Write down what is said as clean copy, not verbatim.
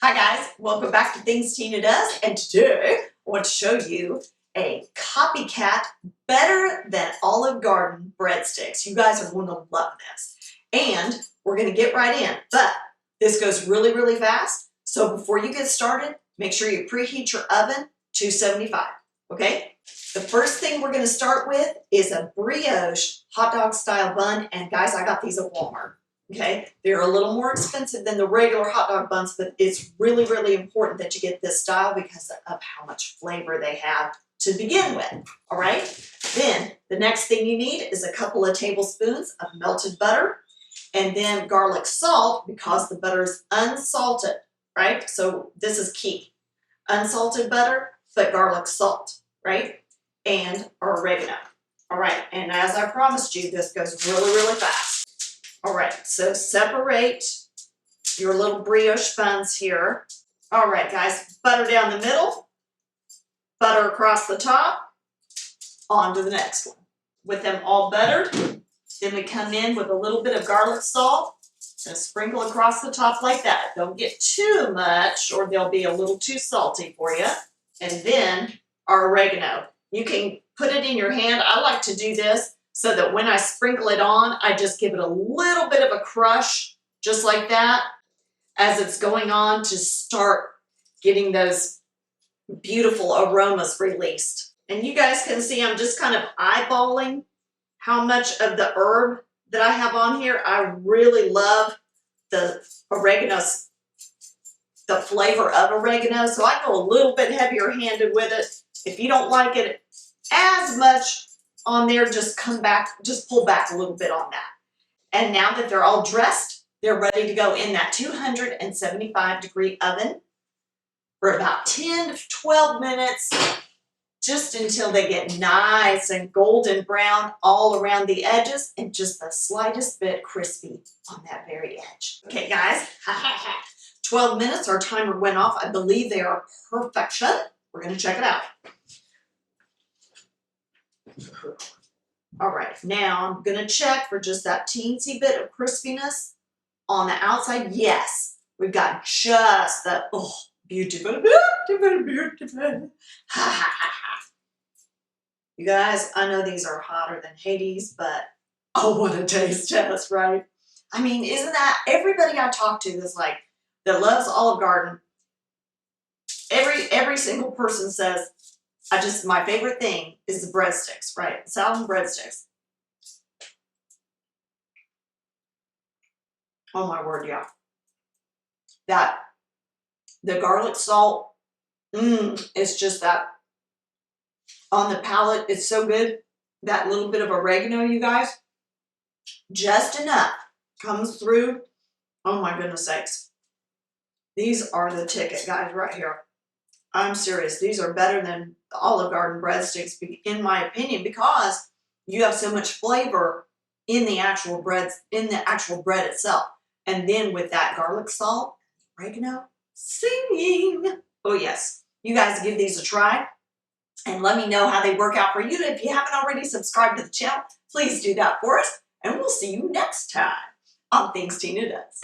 Hi guys, welcome back to Things Tina Does, and today I want to show you a Copycat better than Olive Garden breadsticks. You guys are going to love this. And we're going to get right in, but this goes really, really fast. So before you get started, make sure you preheat your oven to 275, okay? The first thing we're going to start with is a brioche hot dog style bun, and guys, I got these at Walmart. Okay, they're a little more expensive than the regular hot dog buns, but it's really, really important that you get this style because of how much flavor they have to begin with, all right? Then the next thing you need is a couple of tablespoons of melted butter and then garlic salt because the butter is unsalted, right? So this is key. Unsalted butter, but garlic salt, right? And oregano, all right? And as I promised you, this goes really, really fast. All right, so separate your little brioche buns here. All right, guys, butter down the middle, butter across the top, on to the next one. With them all buttered, then we come in with a little bit of garlic salt and sprinkle across the top like that. Don't get too much or they'll be a little too salty for you. And then our oregano. You can put it in your hand. I like to do this so that when I sprinkle it on, I just give it a little bit of a crush, just like that, as it's going on to start getting those beautiful aromas released. And you guys can see I'm just kind of eyeballing how much of the herb that I have on here. I really love the oregano, the flavor of oregano, so I go a little bit heavier handed with it. If you don't like it as much on there, just come back, just pull back a little bit on that. And now that they're all dressed, they're ready to go in that 275-degree oven for about 10 to 12 minutes, just until they get nice and golden brown all around the edges and just the slightest bit crispy on that very edge. Okay, guys, 12 minutes, our timer went off. I believe they are perfection. We're gonna check it out. All right, now I'm gonna check for just that teensy bit of crispiness on the outside. Yes, we've got just the, oh, beautiful, beautiful, beautiful. You guys, I know these are hotter than Hades, but oh, what a taste test, right? I mean, isn't that, everybody I talk to is like, that loves Olive Garden, every single person says, my favorite thing is the breadsticks, right? Salad and breadsticks. Oh my word, yeah. The garlic salt, it's just that on the palate, it's so good. That little bit of oregano, you guys, just enough comes through. Oh my goodness sakes. These are the ticket, guys, right here. I'm serious. These are better than the Olive Garden breadsticks, in my opinion, because you have so much flavor in the actual bread itself. And then with that garlic salt, oregano, singing. Oh yes. You guys give these a try and let me know how they work out for you. If you haven't already subscribed to the channel, please do that for us. And we'll see you next time on Things Tina Does.